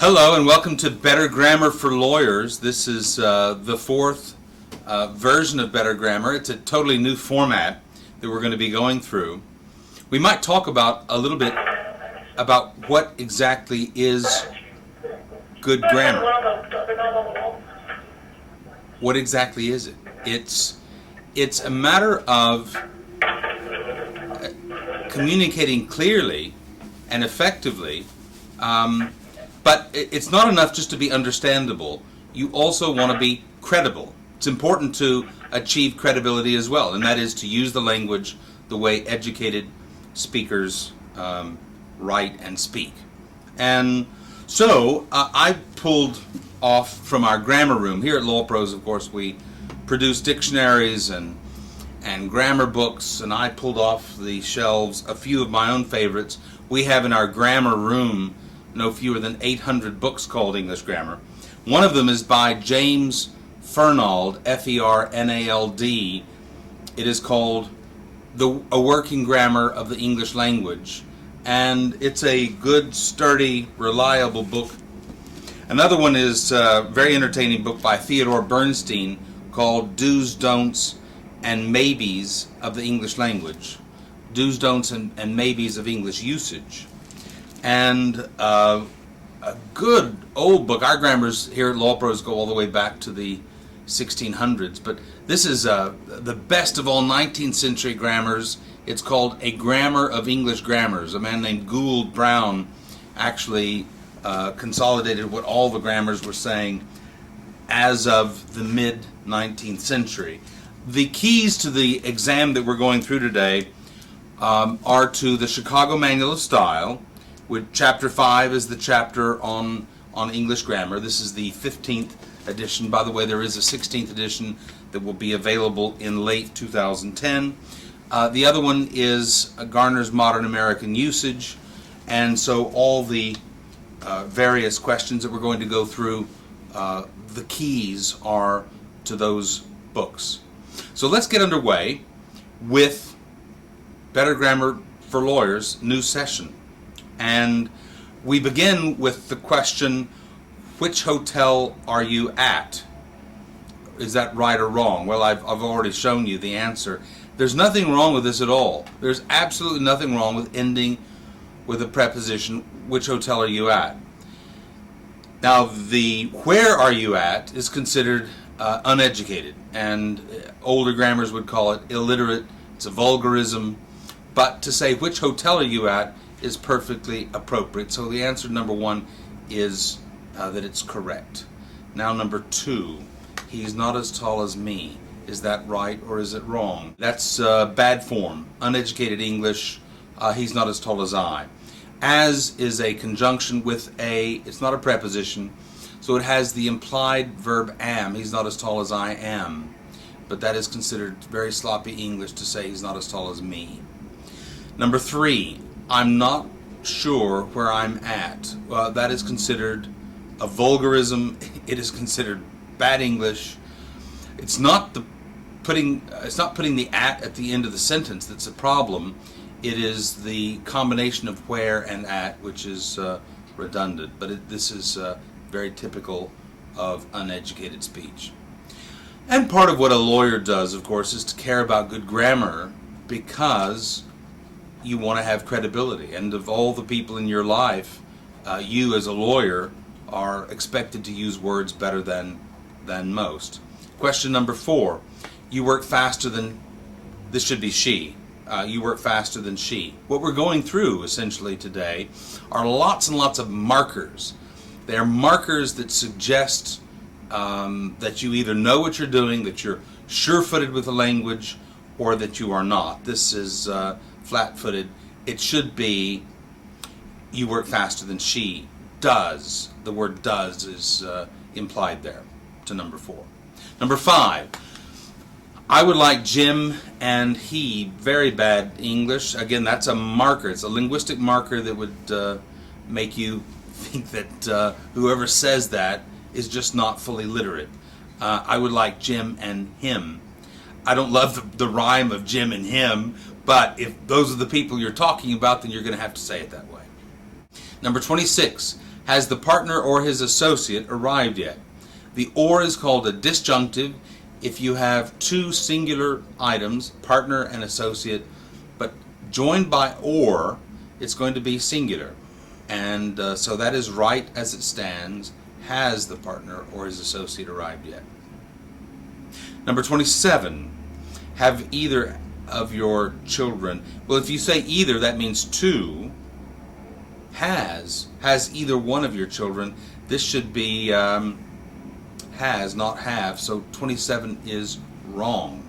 Hello and welcome to Better Grammar for Lawyers. This is the fourth version of Better Grammar. It's a totally new format that we're going to be going through. We might talk about a little bit about what exactly is good grammar. What exactly is it? It's a matter of communicating clearly and effectively, but it's not enough just to be understandable. You also want to be credible. It's important to achieve credibility as well, and that is to use the language the way educated speakers write and speak. And so I pulled off from our grammar room. Here at Law Pros, of course, we produce dictionaries and grammar books, and I pulled off the shelves a few of my own favorites. We have in our grammar room no fewer than 800 books called English Grammar. One of them is by James Fernald, F-E-R-N-A-L-D. It is called A Working Grammar of the English Language, and it's a good, sturdy, reliable book. Another one is a very entertaining book by Theodore Bernstein called Do's, Don'ts, and Maybes of the English Language. Do's, Don'ts, and Maybes of English Usage. And a good old book. Our grammars here at Law Pros go all the way back to the 1600s, but this is the best of all 19th century grammars. It's called A Grammar of English Grammars. A man named Gould Brown actually consolidated what all the grammars were saying as of the mid-19th century. The keys to the exam that we're going through today are to the Chicago Manual of Style, with Chapter 5 is the chapter on English grammar. This is the 15th edition. By the way, there is a 16th edition that will be available in late 2010. The other one is Garner's Modern American Usage, and so all the various questions that we're going to go through, the keys are to those books. So let's get underway with Better Grammar for Lawyers, new session. And we begin with the question, which hotel are you at? Is that right or wrong? Well, I've already shown you the answer. There's nothing wrong with this at all. There's absolutely nothing wrong with ending with a preposition, which hotel are you at? Now, the where are you at is considered uneducated, and older grammars would call it illiterate. It's a vulgarism. But to say which hotel are you at is perfectly appropriate. So the answer number one is that it's correct. Now number two, he's not as tall as me. Is that right or is it wrong? That's bad form, uneducated English. He's not as tall as I. As is a conjunction with a, it's not a preposition, so it has the implied verb am. He's not as tall as I am. But that is considered very sloppy English to say he's not as tall as me. Number three, I'm not sure where I'm at. That is considered a vulgarism. It is considered bad English. It's not putting the at the end of the sentence that's a problem. It is the combination of where and at which is redundant. But this is very typical of uneducated speech. And part of what a lawyer does, of course, is to care about good grammar, because you want to have credibility. And of all the people in your life, you as a lawyer are expected to use words better than most. Question number four, you work faster than, this should be she. You work faster than she. What we're going through essentially today are lots and lots of markers. They are markers that suggest that you either know what you're doing, that you're sure-footed with the language, or that you are not. This is flat-footed. It should be you work faster than she does. The word does is implied there to number four. Number five, I would like Jim and he. Very bad English. Again, that's a marker. It's a linguistic marker that would make you think that whoever says that is just not fully literate. I would like Jim and him. I don't love the rhyme of Jim and him, but if those are the people you're talking about, then you're going to have to say it that way. Number 26, Has the partner or his associate arrived yet? The or is called a disjunctive if you have two singular items, partner and associate, but joined by or, it's going to be singular. And so that is right as it stands. Has the partner or his associate arrived yet? Number 27. Have either of your children. Well, if you say either, that means two. Has either one of your children. This should be has, not have. So 27 is wrong.